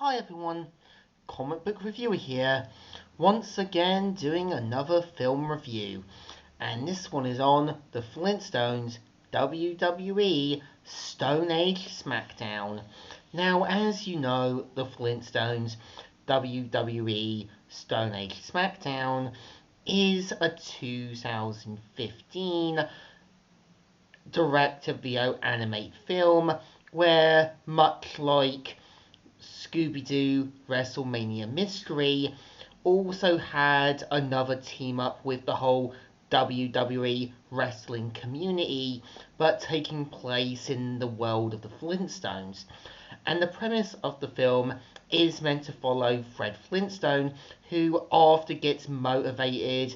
Hi everyone, comic book reviewer here, once again doing another film review, and this one is on the Flintstones WWE Stone Age SmackDown. Now, as you know, the Flintstones WWE Stone Age SmackDown is a 2015 direct-to-video animated film where, much like Scooby-Doo WrestleMania Mystery, also had another team up with the whole WWE wrestling community, but taking place in the world of the Flintstones. And the premise of the film is meant to follow Fred Flintstone, who after gets motivated,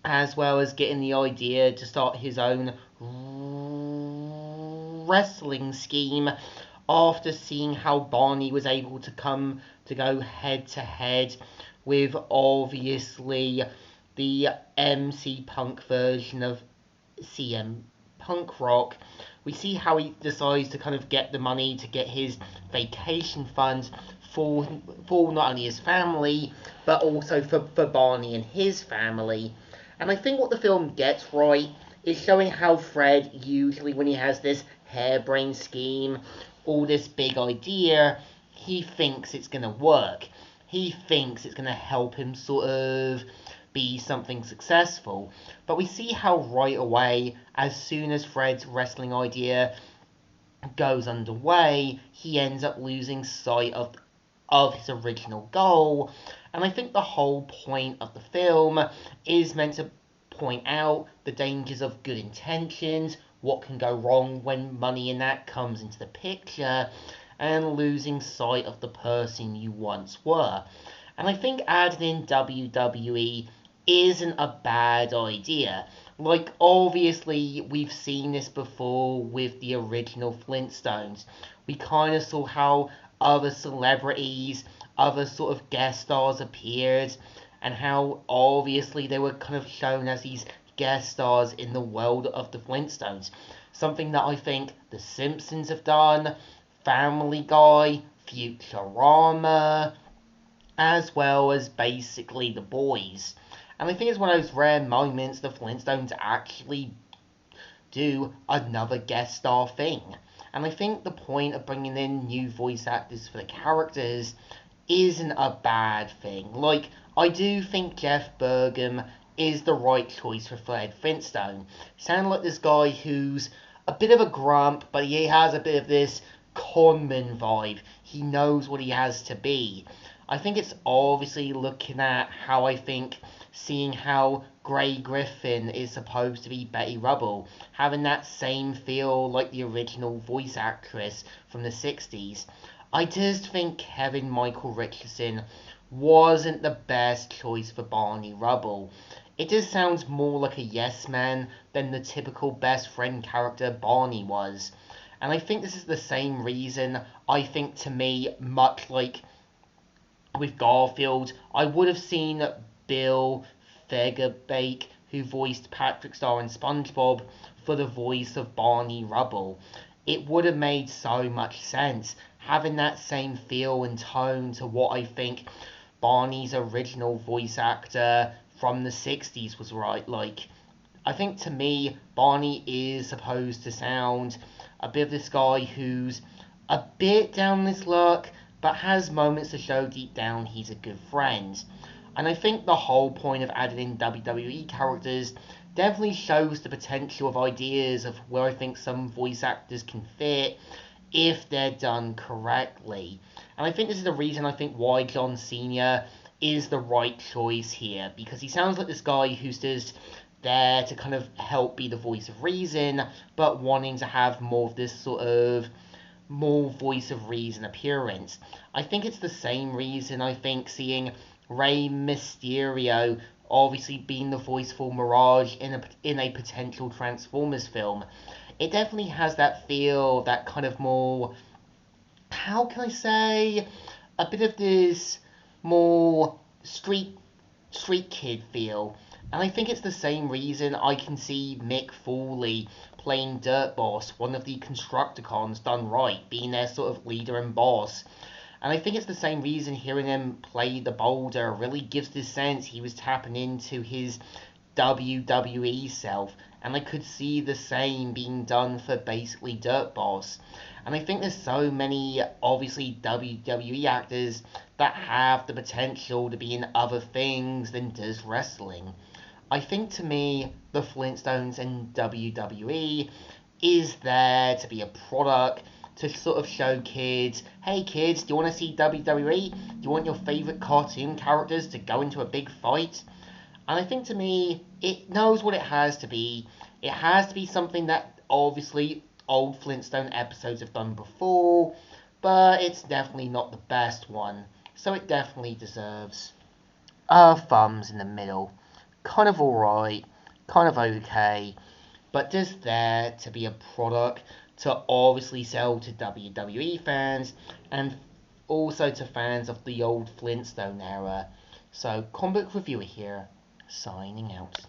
as well as getting the idea to start his own wrestling scheme, after seeing how Barney was able to come to go head to head with obviously the MC Punk version of CM Punk Rock. We see how he decides to kind of get the money to get his vacation funds for not only his family, but also for Barney and his family. And I think what the film gets right is showing how Fred, usually when he has this harebrained scheme, all this big idea, he thinks it's going to work. He thinks it's going to help him sort of be something successful. But we see how right away, as soon as Fred's wrestling idea goes underway, he ends up losing sight of his original goal. And I think the whole point of the film is meant to point out the dangers of good intentions, what can go wrong when money in that comes into the picture, and losing sight of the person you once were. And I think adding in WWE isn't a bad idea. Like, obviously, we've seen this before with the original Flintstones. We kind of saw how other celebrities, other sort of guest stars appeared, and how obviously they were kind of shown as these guest stars in the world of the Flintstones. Something that I think The Simpsons have done, Family Guy, Futurama, as well as basically The Boys. And I think it's one of those rare moments the Flintstones actually do another guest star thing. And I think the point of bringing in new voice actors for the characters isn't a bad thing. Like, I do think Jeff Burgum is the right choice for Fred Flintstone. Sound like this guy who's a bit of a grump, but he has a bit of this conman vibe. He knows what he has to be. I think it's obviously looking at how I think seeing how Grey Griffin is supposed to be Betty Rubble, having that same feel like the original voice actress from the 60s. I just think Kevin Michael Richardson wasn't the best choice for Barney Rubble. It just sounds more like a yes man than the typical best friend character Barney was. And I think this is the same reason I think, to me, much like with Garfield, I would have seen Bill Fagerbakke, who voiced Patrick Star in SpongeBob, for the voice of Barney Rubble. It would have made so much sense, having that same feel and tone to what I think Barney's original voice actor from the 60s was like. I think, to me, Barney is supposed to sound a bit of this guy who's a bit down his luck, but has moments to show deep down he's a good friend. And I think the whole point of adding in WWE characters definitely shows the potential of ideas of where I think some voice actors can fit if they're done correctly. And I think this is the reason I think why John Cena is the right choice here, because he sounds like this guy who's just there to kind of help be the voice of reason, but wanting to have more of this sort of more voice of reason appearance. I think it's the same reason I think seeing Rey Mysterio obviously being the voice for Mirage in a potential Transformers film. It definitely has that feel, that kind of more, how can I say, a bit of this more street kid feel. And I think it's the same reason I can see Mick Foley playing Dirt Boss, one of the Constructicons done right, being their sort of leader and boss. And I think it's the same reason hearing him play the boulder really gives this sense he was tapping into his WWE self, and I could see the same being done for basically Dirt Boss. And I think there's so many, obviously, WWE actors that have the potential to be in other things than does wrestling. I think to me, the Flintstones and WWE is there to be a product to sort of show kids, hey kids, do you want to see WWE? Do you want your favourite cartoon characters to go into a big fight? And I think to me, it knows what it has to be. It has to be something that obviously old Flintstone episodes have done before, but it's definitely not the best one. So it definitely deserves thumbs in the middle. Kind of alright, kind of okay, but just there to be a product to obviously sell to WWE fans and also to fans of the old Flintstone era. So, comic book reviewer here, signing out.